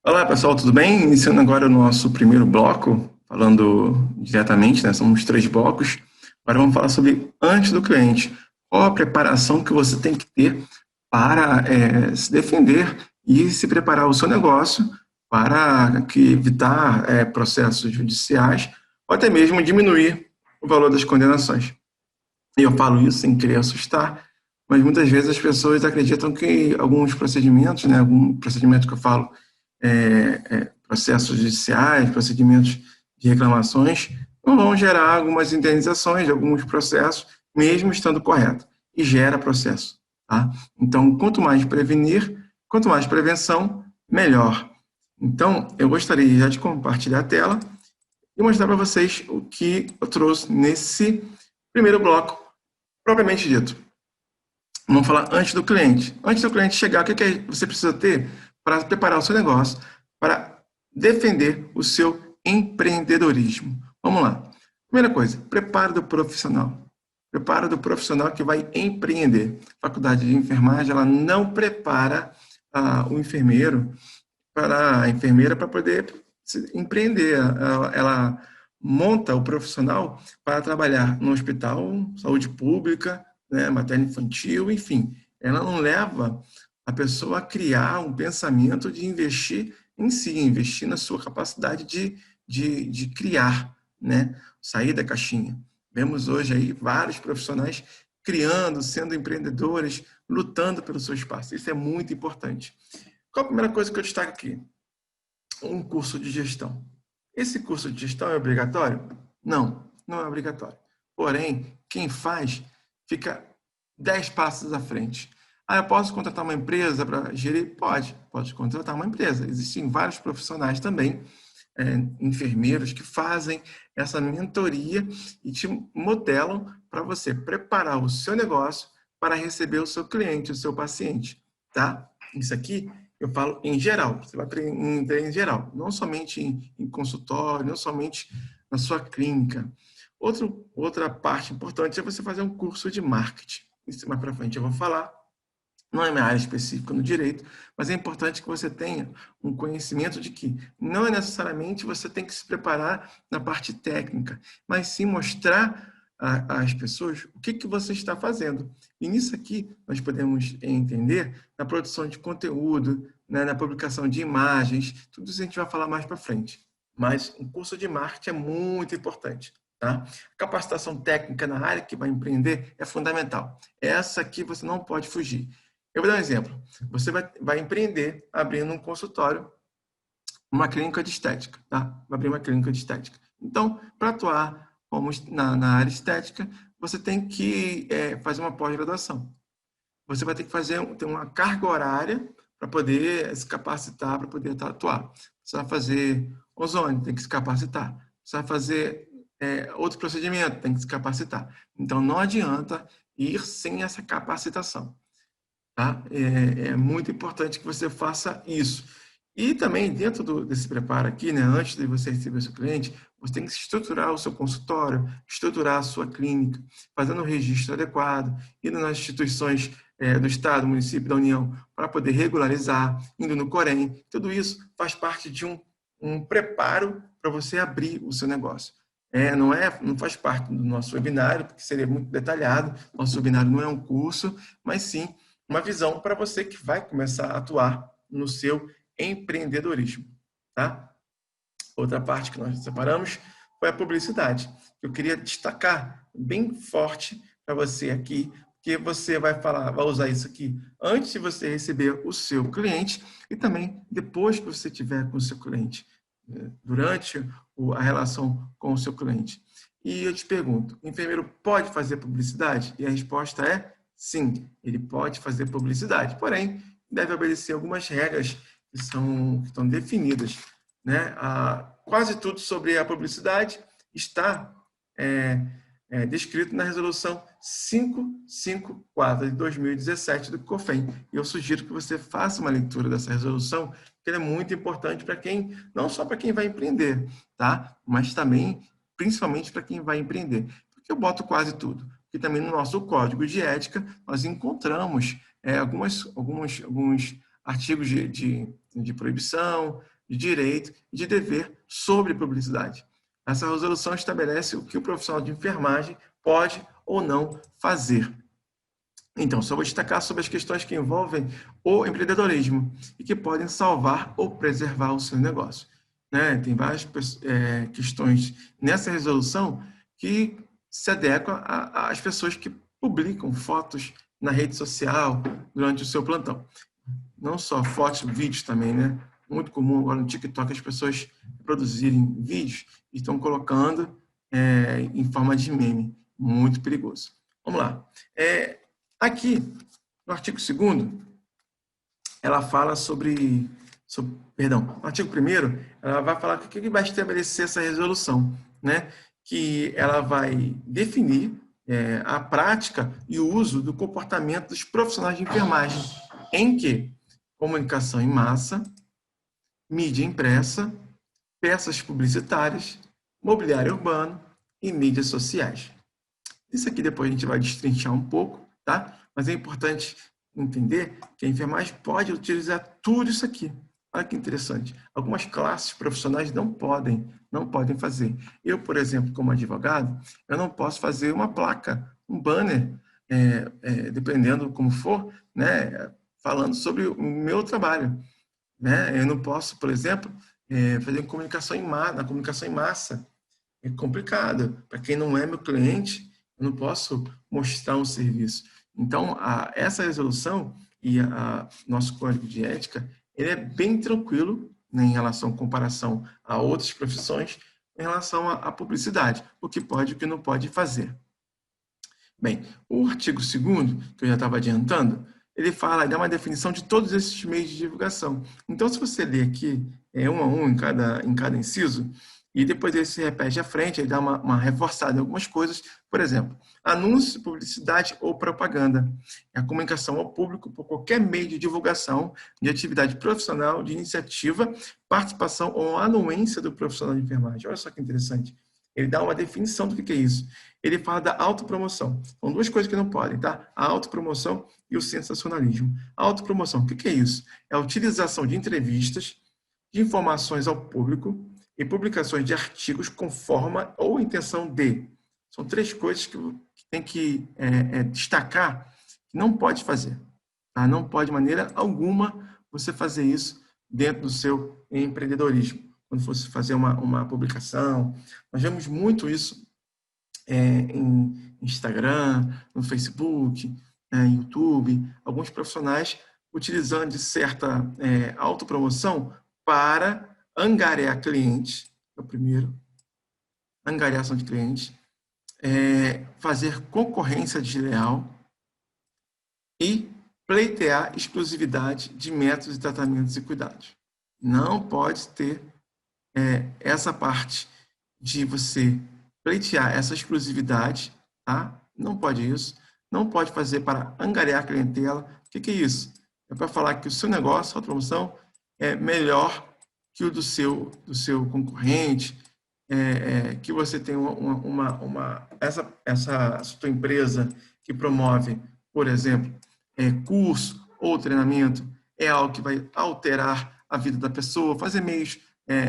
Olá, pessoal, tudo bem? Iniciando agora o nosso primeiro bloco, falando diretamente, né? São os 3 blocos. Agora vamos falar sobre antes do cliente. Qual a preparação que você tem que ter para se defender e se preparar o seu negócio para evitar processos judiciais ou até mesmo diminuir o valor das condenações. E eu falo isso sem querer assustar, mas muitas vezes as pessoas acreditam que alguns procedimentos, né, algum procedimento que eu falo, processos judiciais, procedimentos de reclamações, não vão gerar algumas indenizações, alguns processos, mesmo estando correto, e gera processo. Tá? Então, quanto mais prevenir, quanto mais prevenção, melhor. Então, eu gostaria já de compartilhar a tela e mostrar para vocês o que eu trouxe nesse primeiro bloco, propriamente dito. Vamos falar antes do cliente. Antes do cliente chegar, o que você precisa ter para preparar o seu negócio, para defender o seu empreendedorismo? Vamos lá. Primeira coisa, preparo do profissional. Preparo do profissional que vai empreender. A faculdade de enfermagem, ela não prepara o enfermeiro para a enfermeira para poder empreender. Ela monta o profissional para trabalhar no hospital, saúde pública, né, materno-infantil, enfim. Ela não leva a pessoa a criar um pensamento de investir em si, investir na sua capacidade de criar, né, sair da caixinha. Vemos hoje aí vários profissionais criando, sendo empreendedores, lutando pelo seu espaço. Isso é muito importante. Qual a primeira coisa que eu destaco aqui? Um curso de gestão. Esse curso de gestão é obrigatório? Não, não é obrigatório. Porém, quem faz fica 10 passos à frente. Eu posso contratar uma empresa para gerir? Pode contratar uma empresa. Existem vários profissionais também, enfermeiros, que fazem essa mentoria e te modelam para você preparar o seu negócio para receber o seu cliente, o seu paciente. Tá? Isso aqui eu falo em geral, você vai aprender em geral, não somente em consultório, não somente na sua clínica. Outra parte importante é você fazer um curso de marketing. Isso mais para frente eu vou falar. Não é minha área específica no direito, mas é importante que você tenha um conhecimento de que não é necessariamente você tem que se preparar na parte técnica, mas sim mostrar às pessoas o que você está fazendo. E nisso aqui nós podemos entender na produção de conteúdo, né, na publicação de imagens, tudo isso a gente vai falar mais para frente. Mas um curso de marketing é muito importante. Tá? A capacitação técnica na área que vai empreender é fundamental. Essa aqui você não pode fugir. Eu vou dar um exemplo. Você vai empreender abrindo um consultório, uma clínica de estética, tá? Vai abrir uma clínica de estética. Então, para atuar como na área estética, você tem que fazer uma pós-graduação. Você vai ter que ter uma carga horária para poder se capacitar, para poder atuar. Você vai fazer ozônio, tem que se capacitar. Você vai fazer outro procedimento, tem que se capacitar. Então, não adianta ir sem essa capacitação. Tá? É muito importante que você faça isso. E também, dentro desse preparo aqui, né, antes de você receber o seu cliente, você tem que estruturar o seu consultório, estruturar a sua clínica, fazendo o registro adequado, indo nas instituições do Estado, município, da União, para poder regularizar, indo no Corém. Tudo isso faz parte de um preparo para você abrir o seu negócio. Não faz parte do nosso webinário, porque seria muito detalhado. Nosso webinário não é um curso, mas sim uma visão para você que vai começar a atuar no seu empreendedorismo. Tá? Outra parte que nós separamos foi a publicidade. Eu queria destacar bem forte para você aqui, que você vai usar isso aqui antes de você receber o seu cliente e também depois que você tiver com o seu cliente, durante a relação com o seu cliente. E eu te pergunto, o enfermeiro pode fazer publicidade? E a resposta é sim, ele pode fazer publicidade, porém, deve obedecer algumas regras que estão definidas. Né? Quase tudo sobre a publicidade está descrito na resolução 554 de 2017 do COFEM. E eu sugiro que você faça uma leitura dessa resolução, porque ela é muito importante para quem, não só para quem vai empreender, tá? Mas também, principalmente para quem vai empreender. Porque eu boto quase tudo. Porque também no nosso código de ética nós encontramos alguns artigos de proibição, de direito e de dever sobre publicidade. Essa resolução estabelece o que o profissional de enfermagem pode ou não fazer. Então, só vou destacar sobre as questões que envolvem o empreendedorismo e que podem salvar ou preservar o seu negócio. Né? Tem várias questões nessa resolução que se adequam às pessoas que publicam fotos na rede social durante o seu plantão. Não só fotos, vídeos também, né? Muito comum agora no TikTok as pessoas produzirem vídeos e estão colocando em forma de meme. Muito perigoso. Vamos lá. Aqui, no artigo 2º, ela fala perdão, no artigo 1º, ela vai falar o que vai estabelecer essa resolução, né? Que ela vai definir a prática e o uso do comportamento dos profissionais de enfermagem, em que comunicação em massa, mídia impressa, peças publicitárias, mobiliário urbano e mídias sociais. Isso aqui depois a gente vai destrinchar um pouco, tá? Mas é importante entender que a enfermagem pode utilizar tudo isso aqui. Olha que interessante. Algumas classes profissionais não podem fazer. Eu, por exemplo, como advogado, eu não posso fazer uma placa, um banner, dependendo como for, né, falando sobre o meu trabalho. Né? Eu não posso, por exemplo, fazer comunicação na comunicação em massa. É complicado. Para quem não é meu cliente, eu não posso mostrar um serviço. Então, essa resolução e nosso código de ética, ele é bem tranquilo, né, em relação à comparação a outras profissões, em relação à publicidade, o que pode e o que não pode fazer. Bem, o artigo 2º, que eu já estava adiantando, ele dá uma definição de todos esses meios de divulgação. Então, se você ler aqui um a um em cada inciso, e depois ele se repete à frente, ele dá uma reforçada em algumas coisas. Por exemplo, anúncio, publicidade ou propaganda. É a comunicação ao público por qualquer meio de divulgação de atividade profissional, de iniciativa, participação ou anuência do profissional de enfermagem. Olha só que interessante. Ele dá uma definição do que é isso. Ele fala da autopromoção. São duas coisas que não podem, tá? A autopromoção e o sensacionalismo. A autopromoção, o que é isso? É a utilização de entrevistas, de informações ao público e publicações de artigos com forma ou intenção de. São três coisas que tem que destacar que não pode fazer. Tá? Não pode, de maneira alguma, você fazer isso dentro do seu empreendedorismo. Quando fosse fazer uma publicação. Nós vemos muito isso em Instagram, no Facebook, YouTube, alguns profissionais utilizando de certa autopromoção para angariar clientes, é o primeiro, angariação de clientes, fazer concorrência desleal e pleitear exclusividade de métodos de tratamentos e cuidados. Não pode ter essa parte de você pleitear essa exclusividade, tá? Não pode isso. Não pode fazer para angariar clientela. O que é isso? É para falar que o seu negócio, a promoção, é melhor que o do seu concorrente, que você tem essa sua empresa que promove, por exemplo, curso ou treinamento, é algo que vai alterar a vida da pessoa, fazer meios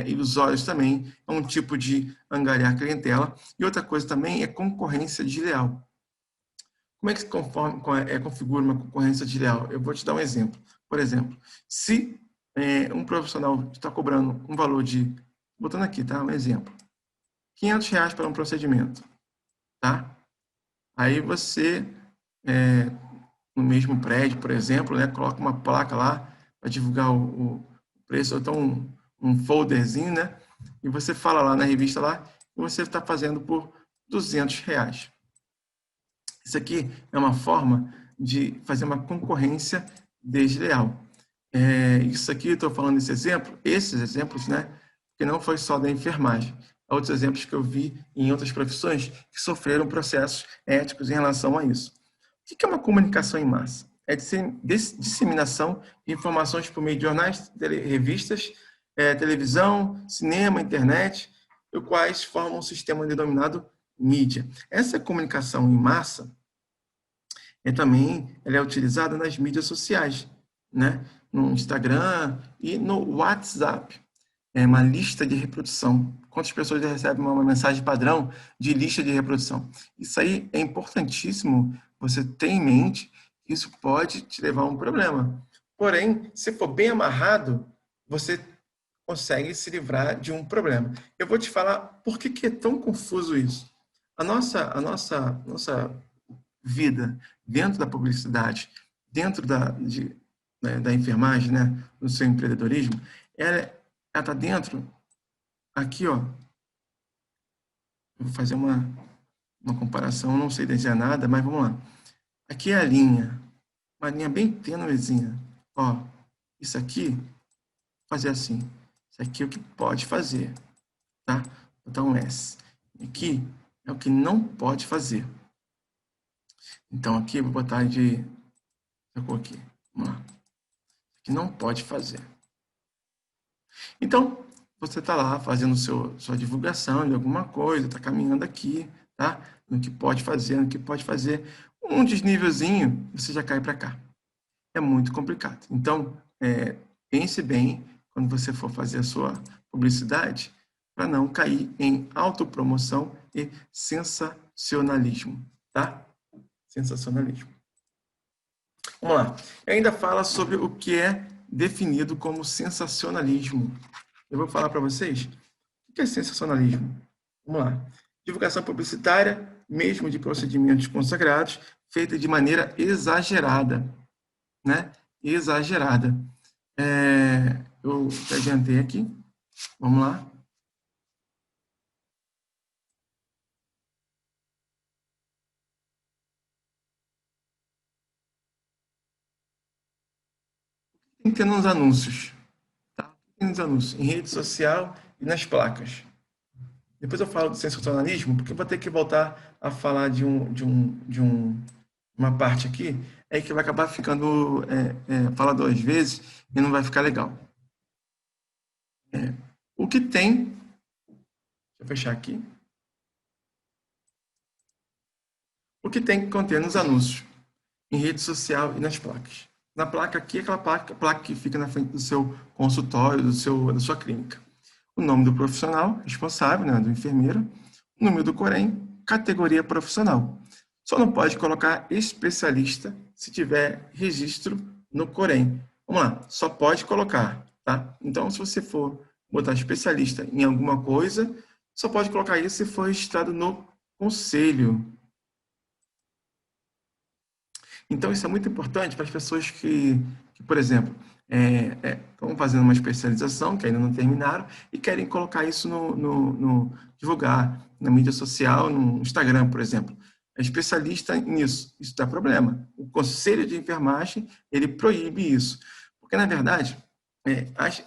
ilusórios também, é um tipo de angariar clientela. E outra coisa também é concorrência desleal. Como é que se configura uma concorrência desleal? Eu vou te dar um exemplo. Por exemplo, se um profissional está cobrando um valor de, botando aqui, tá? Um exemplo, R$500 para um procedimento, tá? Aí você, no mesmo prédio, por exemplo, né, coloca uma placa lá para divulgar o preço, ou então um folderzinho, né? E você fala lá na revista lá, que você está fazendo por R$200. Isso aqui é uma forma de fazer uma concorrência desleal. Isso aqui, estou falando esses exemplos, né? Que não foi só da enfermagem. Há outros exemplos que eu vi em outras profissões que sofreram processos éticos em relação a isso. O que é uma comunicação em massa? É disseminação de informações por meio de jornais, revistas, televisão, cinema, internet, os quais formam um sistema denominado mídia. Essa comunicação em massa ela é utilizada nas mídias sociais, né? No Instagram e no WhatsApp. uma lista de reprodução. Quantas pessoas recebem uma mensagem padrão de lista de reprodução? Isso aí é importantíssimo você ter em mente que isso pode te levar a um problema. Porém, se for bem amarrado, você consegue se livrar de um problema. Eu vou te falar por que é tão confuso isso. A nossa vida dentro da publicidade, dentro da enfermagem, né, no seu empreendedorismo, ela está dentro, aqui, ó, eu vou fazer uma comparação, não sei desenhar nada, mas vamos lá. Aqui é a linha, uma linha bem tênuezinha. Ó, isso aqui, fazer assim. Isso aqui é o que pode fazer, tá? Vou botar um S. Aqui é o que não pode fazer. Então, aqui eu vou botar de... essa cor aqui. Vamos lá. Que não pode fazer. Então, você está lá fazendo sua divulgação de alguma coisa, está caminhando aqui, tá? No que pode fazer, no que pode fazer. Um desnívelzinho, você já cai para cá. É muito complicado. Então, pense bem quando você for fazer a sua publicidade, para não cair em autopromoção e sensacionalismo, tá? Sensacionalismo. Vamos lá. Ainda fala sobre o que é definido como sensacionalismo. Eu vou falar para vocês o que é sensacionalismo. Vamos lá. Divulgação publicitária, mesmo de procedimentos consagrados, feita de maneira exagerada, né? Exagerada. Eu adiantei aqui. Vamos lá. Tem que ter nos anúncios, tá? Tem nos anúncios, em rede social e nas placas. Depois eu falo do sensacionalismo, porque eu vou ter que voltar a falar de uma parte aqui, aí que vai acabar ficando fala duas vezes e não vai ficar legal. O que tem, deixa eu fechar aqui, o que tem que conter nos anúncios, em rede social e nas placas. Na placa aqui, aquela placa que fica na frente do seu consultório, da sua clínica. O nome do profissional responsável, né, do enfermeiro, o número do Corém, categoria profissional. Só não pode colocar especialista se tiver registro no Corém. Vamos lá, só pode colocar, tá? Então, se você for botar especialista em alguma coisa, só pode colocar isso se for registrado no conselho. Então, isso é muito importante para as pessoas que por exemplo, estão fazendo uma especialização, que ainda não terminaram, e querem colocar isso divulgar na mídia social, no Instagram, por exemplo. É especialista nisso, isso dá problema. O Conselho de Enfermagem, ele proíbe isso. Porque, na verdade,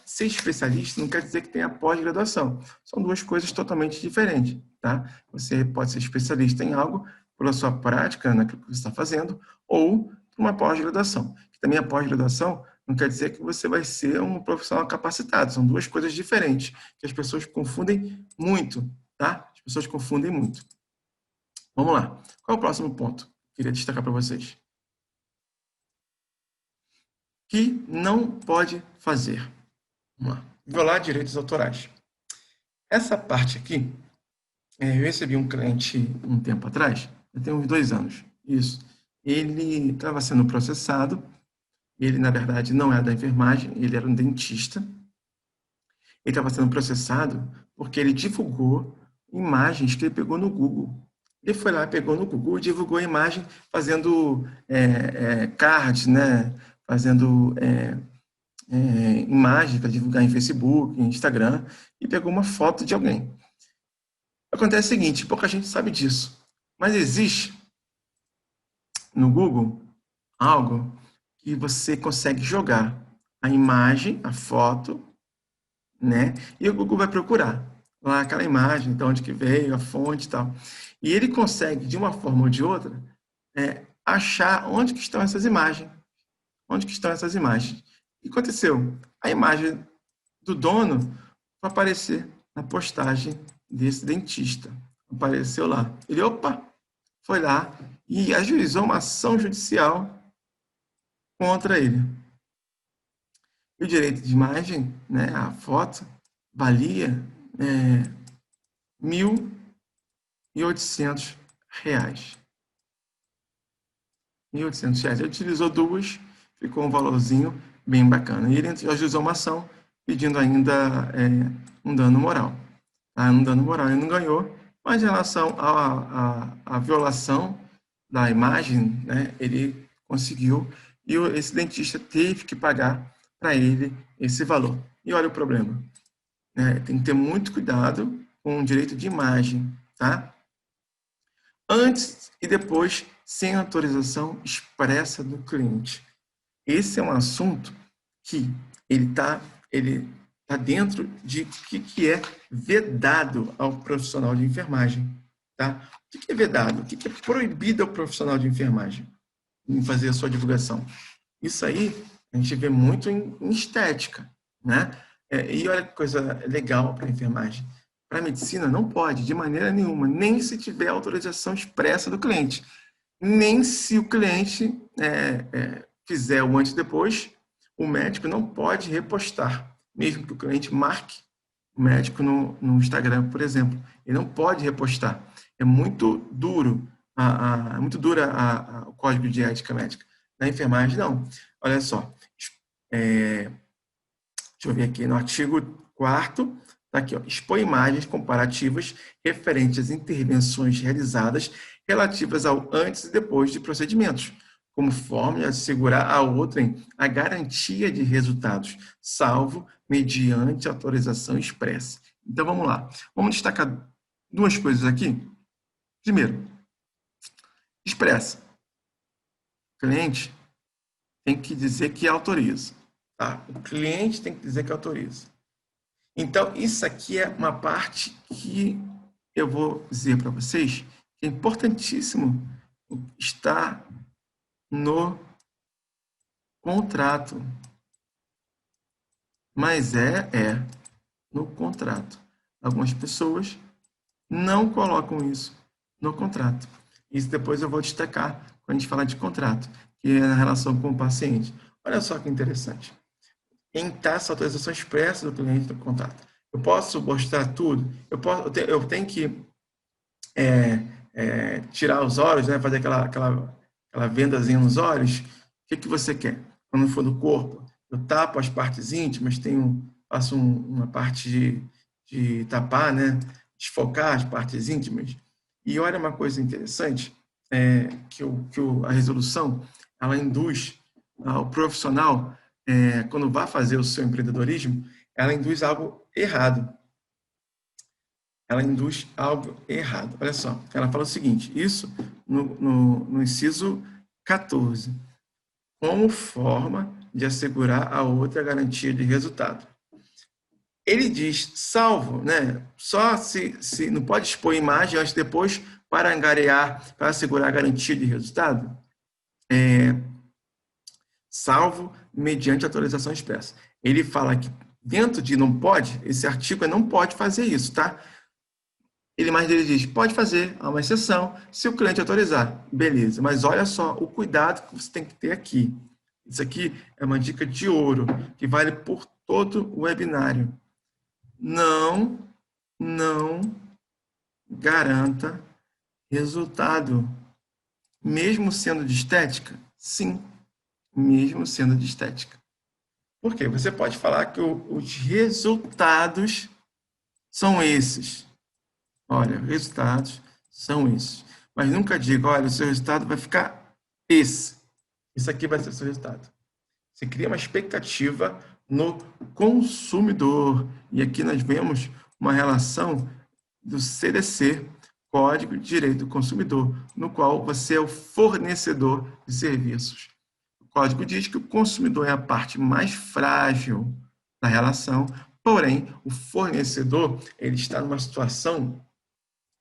ser especialista não quer dizer que tenha pós-graduação. São duas coisas totalmente diferentes, tá? Você pode ser especialista em algo pela sua prática, naquilo que você está fazendo, ou uma pós-graduação. Também a pós-graduação não quer dizer que você vai ser um profissional capacitado. São duas coisas diferentes, que as pessoas confundem muito, tá? As pessoas confundem muito. Vamos lá. Qual é o próximo ponto que eu queria destacar para vocês? Que não pode fazer. Vamos lá. Violar direitos autorais. Essa parte aqui, eu recebi um cliente um tempo atrás, tem uns 2 anos, isso. Ele estava sendo processado. Ele, na verdade, não era da enfermagem, ele era um dentista. Ele estava sendo processado porque ele divulgou imagens que ele pegou no Google. Ele foi lá, pegou no Google e divulgou a imagem fazendo cards, né? Fazendo imagens para divulgar em Facebook, em Instagram, e pegou uma foto de alguém. Acontece o seguinte, pouca gente sabe disso, mas existe no Google algo que você consegue jogar a imagem, a foto, né? E o Google vai procurar lá aquela imagem, de onde que veio, a fonte e tal. E ele consegue, de uma forma ou de outra, achar onde que estão essas imagens. Onde que estão essas imagens. O que aconteceu? A imagem do dono vai aparecer na postagem desse dentista. Apareceu lá. Ele, opa, foi lá e ajuizou uma ação judicial contra ele. E o direito de imagem, né, a foto, valia R$ 1.800. R$ 1.800. Ele utilizou duas, ficou um valorzinho bem bacana. E ele ajuizou uma ação pedindo ainda um dano moral. Tá? Um dano moral ele não ganhou, mas em relação à violação da imagem, né, ele conseguiu, e esse dentista teve que pagar para ele esse valor. E olha o problema. Tem que ter muito cuidado com o direito de imagem, tá? Antes e depois, sem autorização expressa do cliente. Esse é um assunto que ele tá dentro de o que é vedado ao profissional de enfermagem. Tá? O que é vedado? O que é proibido ao profissional de enfermagem em fazer a sua divulgação? Isso aí a gente vê muito em estética, né? E olha que coisa legal para a enfermagem. Para a medicina não pode, de maneira nenhuma, nem se tiver autorização expressa do cliente, nem se o cliente fizer o antes e depois, o médico não pode repostar, mesmo que o cliente marque o médico no Instagram, por exemplo. Ele não pode repostar. É muito duro, muito dura o código de ética médica. Na enfermagem, não. Olha só. Deixa eu ver aqui no artigo 4º, está aqui, ó, expõe imagens comparativas referentes às intervenções realizadas relativas ao antes e depois de procedimentos, como forma de assegurar a outrem a garantia de resultados, salvo mediante autorização expressa. Então, vamos lá. Vamos destacar duas coisas aqui. Primeiro, expressa. O cliente tem que dizer que autoriza. Tá? O cliente tem que dizer que autoriza. Então, isso aqui é uma parte que eu vou dizer para vocês que é importantíssimo estar no contrato. Mas é no contrato. Algumas pessoas não colocam isso no contrato. Isso depois eu vou destacar quando a gente falar de contrato, que é na relação com o paciente. Olha só que interessante. Em taxa autorização expressa do cliente do contrato. Eu posso mostrar tudo? Eu tenho que tirar os olhos, né? Fazer aquela vendazinha nos olhos. O que você quer? Quando for do corpo, eu tapo as partes íntimas, faço uma parte de tapar, né? Desfocar as partes íntimas. E olha uma coisa interessante, a resolução, ela induz o profissional, quando vai fazer o seu empreendedorismo, ela induz algo errado. Ela induz algo errado. Olha só, ela fala o seguinte, isso no inciso 14, como forma de assegurar a outra garantia de resultado. Ele diz, salvo, né, só se não pode expor imagem antes e depois para angariar, para assegurar a garantia de resultado, salvo mediante autorização expressa. Ele fala que dentro de não pode, esse artigo não pode fazer isso, tá? Ele diz, pode fazer, há uma exceção, se o cliente autorizar. Beleza, mas olha só o cuidado que você tem que ter aqui. Isso aqui é uma dica de ouro, que vale por todo o webinário. Não garanta resultado. Mesmo sendo de estética? Sim, mesmo sendo de estética. Por quê? Você pode falar que os resultados são esses. Olha, resultados são esses. Mas nunca diga, olha, o seu resultado vai ficar esse. Isso aqui vai ser o seu resultado. Você cria uma expectativa no consumidor. E aqui nós vemos uma relação do CDC, Código de Direito do Consumidor, no qual você é o fornecedor de serviços. O código diz que o consumidor é a parte mais frágil da relação, porém, o fornecedor ele está numa situação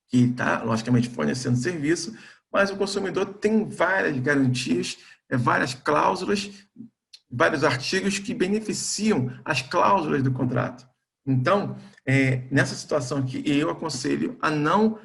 que está, logicamente, fornecendo serviço, mas o consumidor tem várias garantias, várias cláusulas, vários artigos que beneficiam as cláusulas do contrato. Então, nessa situação aqui, eu aconselho a não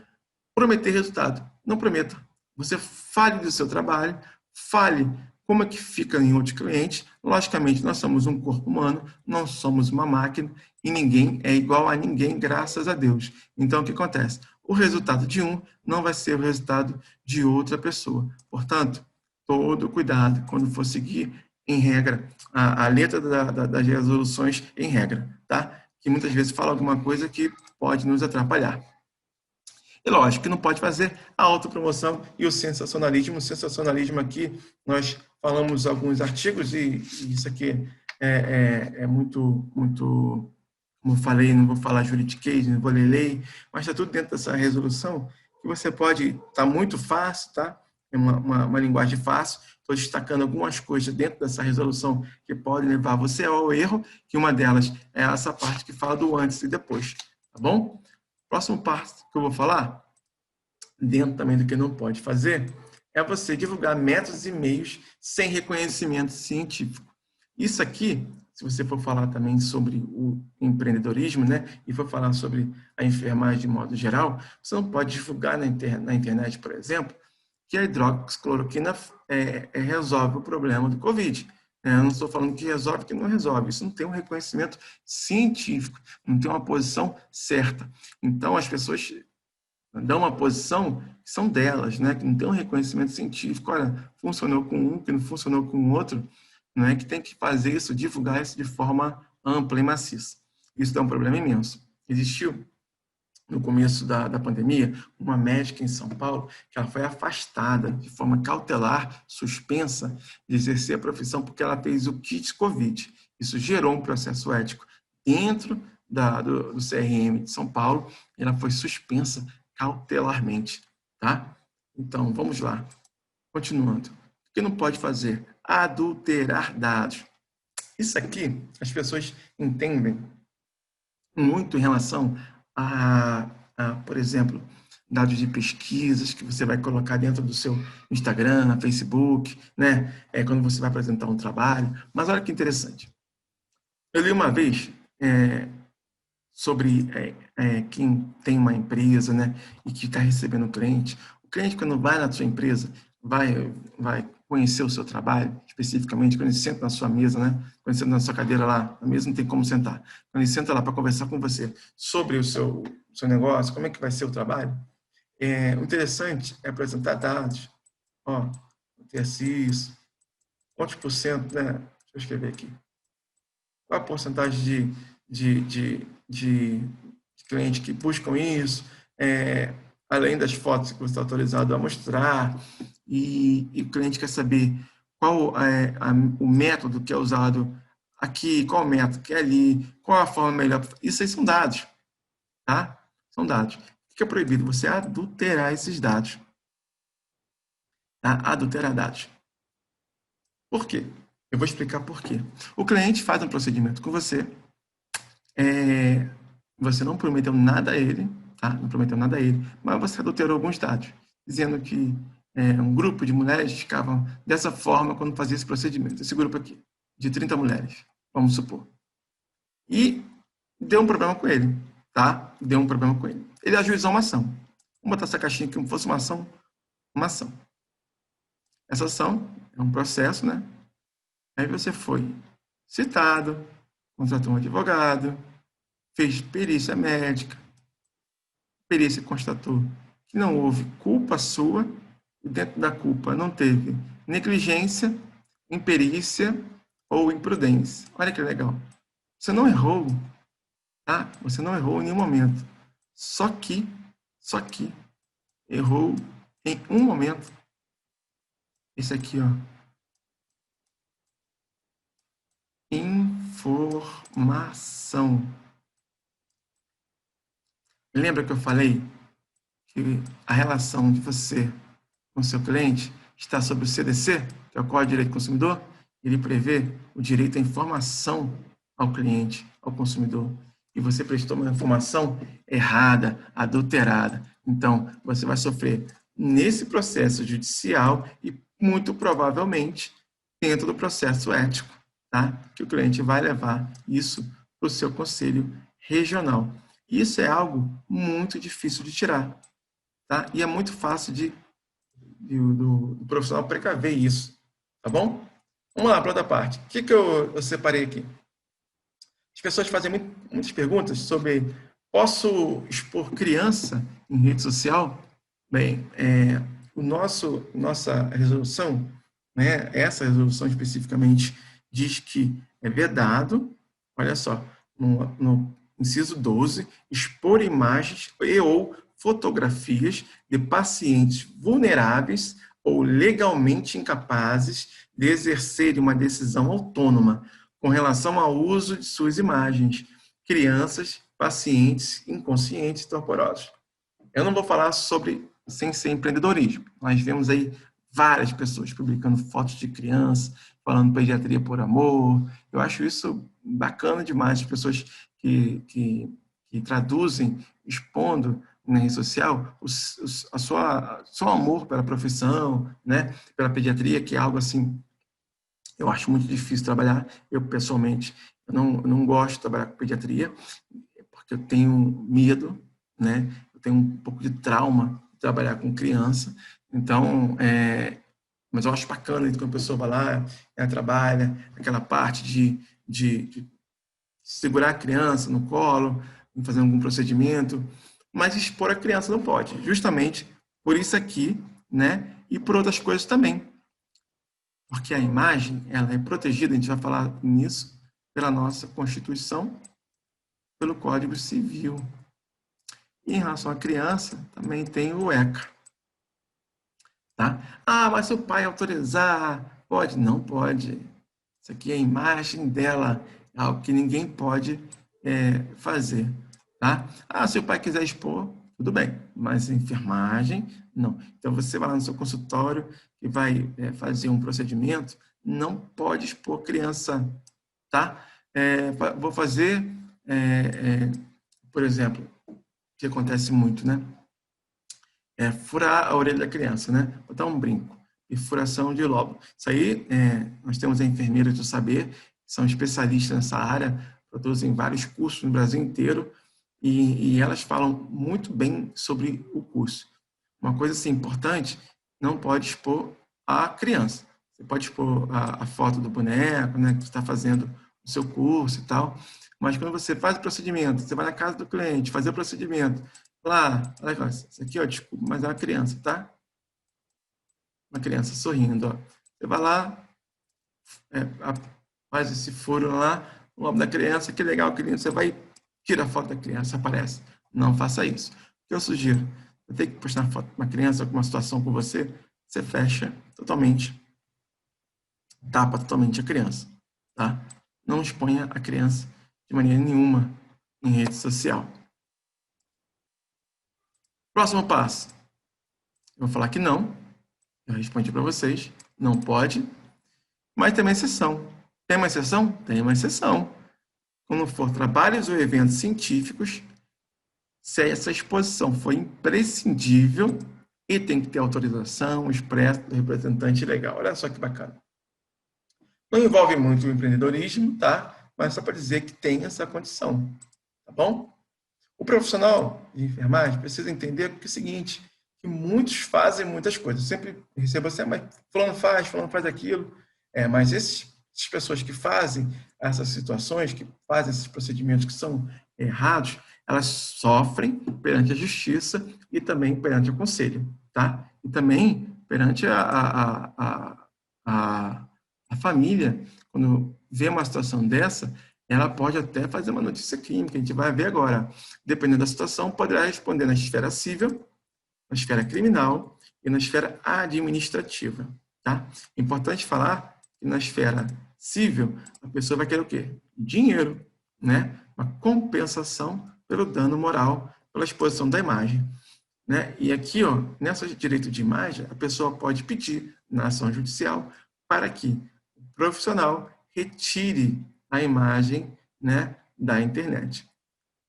prometer resultado. Não prometa. Você fale do seu trabalho, fale Como é que fica em outros clientes? Logicamente, nós somos um corpo humano, não somos uma máquina, e ninguém é igual a ninguém, graças a Deus. Então, o que acontece? O resultado de um não vai ser o resultado de outra pessoa. Portanto, todo cuidado quando for seguir em regra a letra das resoluções em regra, tá? Que muitas vezes fala alguma coisa que pode nos atrapalhar. E lógico que não pode fazer a autopromoção e o sensacionalismo. O sensacionalismo aqui, nós falamos alguns artigos e isso aqui é muito, como eu falei, não vou falar juridiquês, não vou ler lei, mas está tudo dentro dessa resolução que você pode, está muito fácil, tá? É uma linguagem fácil. Estou destacando algumas coisas dentro dessa resolução que podem levar você ao erro, que uma delas é essa parte que fala do antes e depois, tá bom? Próximo passo que eu vou falar, dentro também do que não pode fazer, é você divulgar métodos e meios sem reconhecimento científico. Isso aqui, se você for falar também sobre o empreendedorismo, né, e for falar sobre a enfermagem de modo geral, você não pode divulgar na internet, por exemplo, que a hidroxicloroquina resolve o problema do Covid. Eu não estou falando que resolve, que não resolve. Isso não tem um reconhecimento científico, não tem uma posição certa. Então, as pessoas dão uma posição que são delas, né? Que não tem um reconhecimento científico. Olha, funcionou com um, que não funcionou com o outro, não é que tem que fazer isso, divulgar isso de forma ampla e maciça. Isso dá um problema imenso. Existiu, no começo da pandemia, uma médica em São Paulo que ela foi afastada de forma cautelar, suspensa, de exercer a profissão porque ela fez o kit Covid. Isso gerou um processo ético dentro do CRM de São Paulo e ela foi suspensa cautelarmente, tá? Então, vamos lá. Continuando. O que não pode fazer? Adulterar dados. Isso aqui, as pessoas entendem muito em relação por exemplo, dados de pesquisas que você vai colocar dentro do seu Instagram, Facebook, né? Quando você vai apresentar um trabalho. Mas olha que interessante. Eu li uma vez sobre quem tem uma empresa, né, e que está recebendo cliente. O cliente, quando vai na sua empresa, vai conhecer o seu trabalho, especificamente, quando ele senta na sua mesa, né, quando ele senta na sua cadeira lá, na mesa não tem como sentar. Quando ele senta lá para conversar com você sobre o seu negócio, como é que vai ser o trabalho, o interessante é apresentar dados. Ó, exercício, quantos por cento, né? Deixa eu escrever aqui. Qual a porcentagem de clientes que buscam isso, além das fotos que você está autorizado a mostrar, e o cliente quer saber qual o método que é usado aqui, qual o método que é ali, qual a forma melhor. Isso aí são dados, tá? São dados. O que é proibido? Você adulterar esses dados. Tá? Adulterar dados. Por quê? Eu vou explicar por quê. O cliente faz um procedimento com você, você não prometeu nada a ele, tá? Não prometeu nada a ele, mas você adulterou alguns dados, dizendo que um grupo de mulheres ficavam dessa forma quando fazia esse procedimento. Esse grupo aqui, de 30 mulheres, vamos supor. E deu um problema com ele, tá? Deu um problema com ele. Ele ajuizou uma ação. Vamos botar essa caixinha aqui como fosse uma ação. Uma ação. Essa ação é um processo, né? Aí você foi citado, contratou um advogado, fez perícia médica, a perícia constatou que não houve culpa sua, e dentro da culpa não teve negligência, imperícia ou imprudência. Olha que legal. Você não errou, tá? Você não errou em nenhum momento. Só que errou em um momento. Esse aqui, ó. Informação. Lembra que eu falei que a relação de você com o seu cliente está sobre o CDC, que é o Código de Direito do Consumidor? Ele prevê o direito à informação ao cliente, ao consumidor. E você prestou uma informação errada, adulterada. Então, você vai sofrer nesse processo judicial e, muito provavelmente, dentro do processo ético, tá? Que o cliente vai levar isso para o seu conselho regional. Isso é algo muito difícil de tirar, tá? E é muito fácil do profissional precaver isso, tá bom? Vamos lá para outra parte. O que, que eu separei aqui? As pessoas fazem muitas perguntas sobre posso expor criança em rede social? Bem, nossa resolução, né, essa resolução especificamente diz que é vedado, olha só, no inciso 12, expor imagens e ou fotografias de pacientes vulneráveis ou legalmente incapazes de exercerem uma decisão autônoma com relação ao uso de suas imagens, crianças, pacientes inconscientes e torporosos. Eu não vou falar sobre sem ser empreendedorismo. Nós vemos aí várias pessoas publicando fotos de criança, falando pediatria por amor. Eu acho isso bacana demais, as pessoas que traduzem, expondo na rede social a seu amor pela profissão, né, pela pediatria, que é algo assim, eu acho muito difícil trabalhar. Eu, pessoalmente, eu não gosto de trabalhar com pediatria, porque eu tenho medo, né? Eu tenho um pouco de trauma de trabalhar com criança. Então, mas eu acho bacana quando a pessoa vai lá, ela trabalha aquela parte de segurar a criança no colo, fazer algum procedimento, mas expor a criança não pode, justamente por isso aqui, né? E por outras coisas também, porque a imagem ela é protegida, a gente vai falar nisso, pela nossa Constituição, pelo Código Civil. E em relação à criança, também tem o ECA. Tá? Ah, mas se o pai autorizar, pode? Não pode. Isso aqui é a imagem dela, é algo que ninguém pode fazer. Tá? Ah, se o pai quiser expor, tudo bem, mas enfermagem, não. Então, você vai lá no seu consultório e vai fazer um procedimento, não pode expor criança. Tá? Vou fazer, por exemplo, o que acontece muito, né? Furar a orelha da criança, né? Botar um brinco. E furação de lobo. Isso aí, nós temos enfermeiras do saber, que são especialistas nessa área, produzem vários cursos no Brasil inteiro, e elas falam muito bem sobre o curso. Uma coisa assim, importante, não pode expor a criança. Você pode expor a foto do boneco, né, que você está fazendo o seu curso e tal, mas quando você faz o procedimento, você vai na casa do cliente, fazer o procedimento, lá, olha, isso aqui, ó, desculpa, mas é uma criança, tá? Uma criança sorrindo, ó. Você vai lá, faz esse furo lá, o nome da criança, que legal, criança, você vai, tira a foto da criança, aparece. Não faça isso. O que eu sugiro? Você tem que postar foto de uma criança, alguma situação com você, você fecha totalmente, tapa totalmente a criança, tá? Não exponha a criança de maneira nenhuma em rede social. Próximo passo. Eu vou falar que não. Eu respondi para vocês. Não pode. Mas tem uma exceção. Tem uma exceção? Tem uma exceção. Quando for trabalhos ou eventos científicos, se essa exposição for imprescindível e tem que ter autorização expressa do representante legal. Olha só que bacana. Não envolve muito o empreendedorismo, tá? Mas só para dizer que tem essa condição, tá bom? O profissional de enfermagem precisa entender que é o seguinte, que muitos fazem muitas coisas. Eu sempre recebo assim, mas fulano faz aquilo. Mas essas pessoas que fazem essas situações, que fazem esses procedimentos que são errados, elas sofrem perante a justiça e também perante o conselho, tá? E também perante a família, quando vê uma situação dessa, ela pode até fazer uma notícia crime, que a gente vai ver agora. Dependendo da situação, poderá responder na esfera civil, na esfera criminal e na esfera administrativa. Tá? É importante falar que na esfera civil, a pessoa vai querer o quê? Dinheiro, né? Uma compensação pelo dano moral, pela exposição da imagem. Né? E aqui, ó, nessa direito de imagem, a pessoa pode pedir na ação judicial para que o profissional retire a imagem, né, da internet.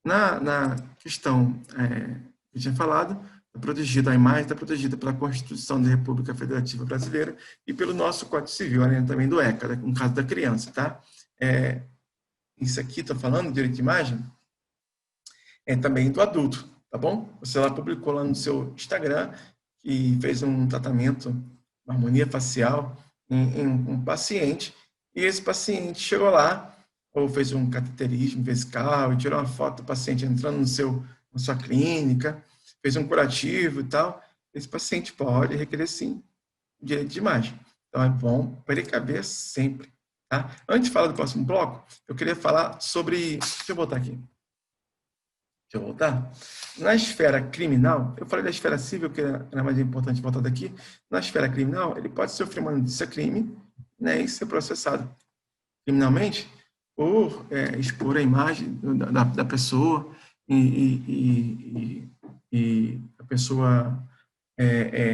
Na questão que eu tinha falado, está protegida a imagem, está protegida pela Constituição da República Federativa Brasileira e pelo nosso Código Civil, além também do ECA, no caso da criança, tá? Isso aqui, estou falando, direito de imagem, é também do adulto, tá bom? Você lá publicou lá no seu Instagram que fez um tratamento, uma harmonia facial, em um paciente, e esse paciente chegou lá, ou fez um cateterismo vesical, e tirou uma foto do paciente entrando na sua clínica, fez um curativo e tal, esse paciente pode requerer, sim, direito de imagem. Então, é bom precaver sempre. Tá? Antes de falar do próximo bloco, eu queria falar sobre... Deixa eu voltar aqui. Deixa eu voltar. Na esfera criminal, eu falei da esfera civil, que era mais importante voltar daqui. Na esfera criminal, ele pode sofrer uma notícia crime, né, e ser processado criminalmente por expor a imagem da pessoa e a pessoa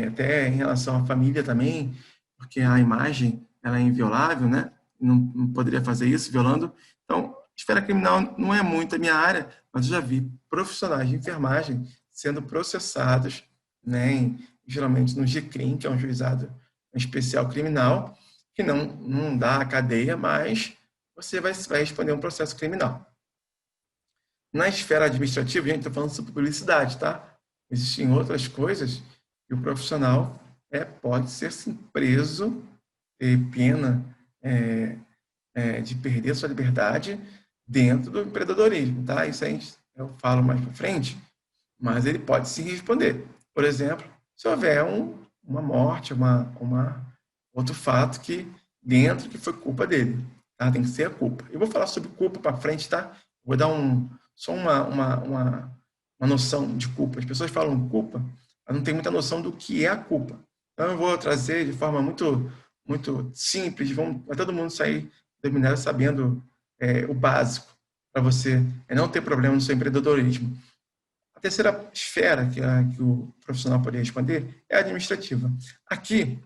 até em relação à família também, porque a imagem ela é inviolável, né? Não poderia fazer isso violando. Então, esfera criminal não é muito a minha área, mas eu já vi profissionais de enfermagem sendo processados, né? Geralmente no GCRIM, que é um juizado especial criminal, que não dá a cadeia, mas você vai responder um processo criminal. Na esfera administrativa, a gente está falando sobre publicidade, tá? Existem outras coisas que o profissional pode ser sim, preso, ter pena de perder sua liberdade dentro do empreendedorismo, tá? Isso aí eu falo mais para frente, mas ele pode sim responder. Por exemplo, se houver uma morte, outro fato que dentro que foi culpa dele, tá? Tem que ser a culpa. Eu vou falar sobre culpa para frente, tá? Vou dar só uma noção de culpa. As pessoas falam culpa, mas não tem muita noção do que é a culpa. Então eu vou trazer de forma muito simples, para todo mundo sair do seminário sabendo o básico, para você não ter problema no seu empreendedorismo. A terceira esfera que o profissional poderia responder é a administrativa. Aqui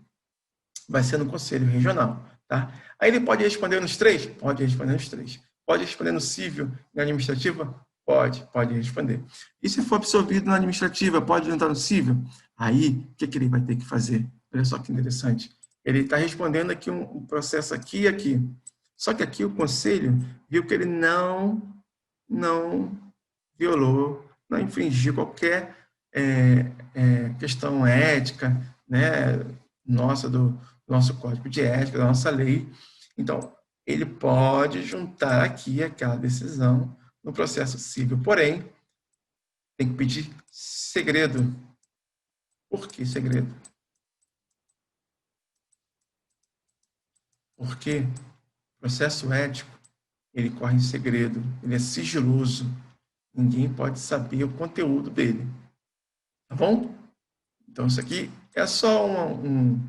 vai ser no conselho regional, tá? Aí ele pode responder nos três? Pode responder nos três. Pode responder no civil, na administrativa? Pode responder. E se for absorvido na administrativa, pode entrar no civil? Aí, o que ele vai ter que fazer? Olha só que interessante. Ele está respondendo aqui um processo aqui e aqui. Só que aqui o conselho viu que ele não violou, não infringiu qualquer questão ética, né, do nosso código de ética, da nossa lei. Então, ele pode juntar aqui aquela decisão no processo civil. Porém, tem que pedir segredo. Por que segredo? Porque o processo ético, ele corre em segredo, ele é sigiloso. Ninguém pode saber o conteúdo dele. Tá bom? Então, isso aqui é só um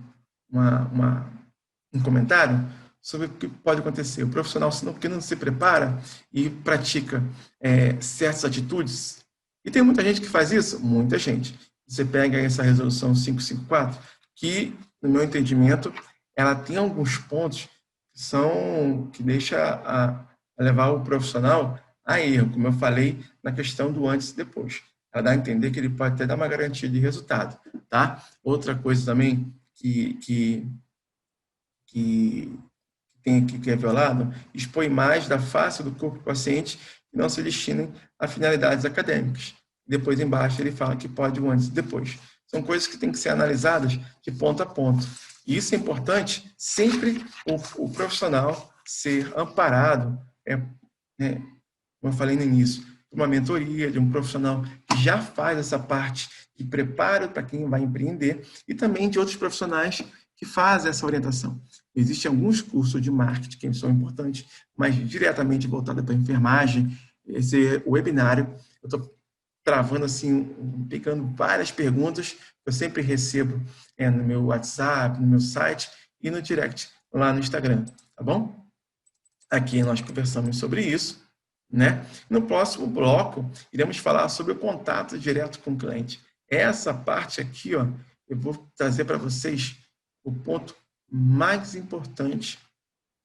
comentário sobre o que pode acontecer. O profissional que não se prepara e pratica certas atitudes, e tem muita gente que faz isso, muita gente. Você pega essa resolução 554, que, no meu entendimento, ela tem alguns pontos que deixa a levar o profissional a erro, como eu falei na questão do antes e depois. Ela dá a entender que ele pode até dar uma garantia de resultado, tá? Outra coisa também que é violado, expõe imagens da face do corpo do paciente que não se destinem a finalidades acadêmicas. Depois, embaixo, ele fala que pode o antes e depois. São coisas que têm que ser analisadas de ponto a ponto. E isso é importante, sempre o profissional ser amparado, como eu falei no início, uma mentoria de um profissional que já faz essa parte de preparo para quem vai empreender e também de outros profissionais que fazem essa orientação. Existem alguns cursos de marketing que são importantes, mas diretamente voltados para a enfermagem. Esse webinário, eu estou travando assim, pegando várias perguntas que eu sempre recebo no meu WhatsApp, no meu site e no direct lá no Instagram, tá bom? Aqui nós conversamos sobre isso, né? No próximo bloco, iremos falar sobre o contato direto com o cliente. Essa parte aqui, ó, eu vou trazer para vocês o ponto mais importante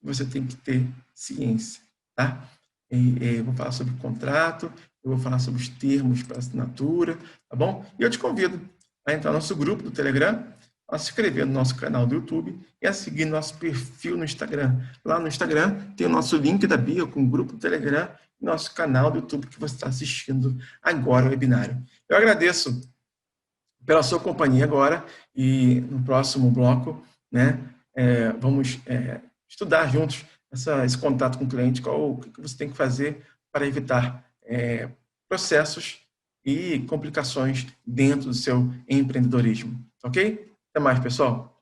que você tem que ter ciência, tá? Eu vou falar sobre o contrato, eu vou falar sobre os termos para assinatura, tá bom? E eu te convido a entrar no nosso grupo do Telegram, a se inscrever no nosso canal do YouTube e a seguir nosso perfil no Instagram. Lá no Instagram tem o nosso link da bio com o grupo do Telegram e nosso canal do YouTube que você está assistindo agora o webinário. Eu agradeço pela sua companhia agora e no próximo bloco, né, vamos estudar juntos esse contato com o cliente, o que você tem que fazer para evitar processos e complicações dentro do seu empreendedorismo. Ok? Até mais, pessoal!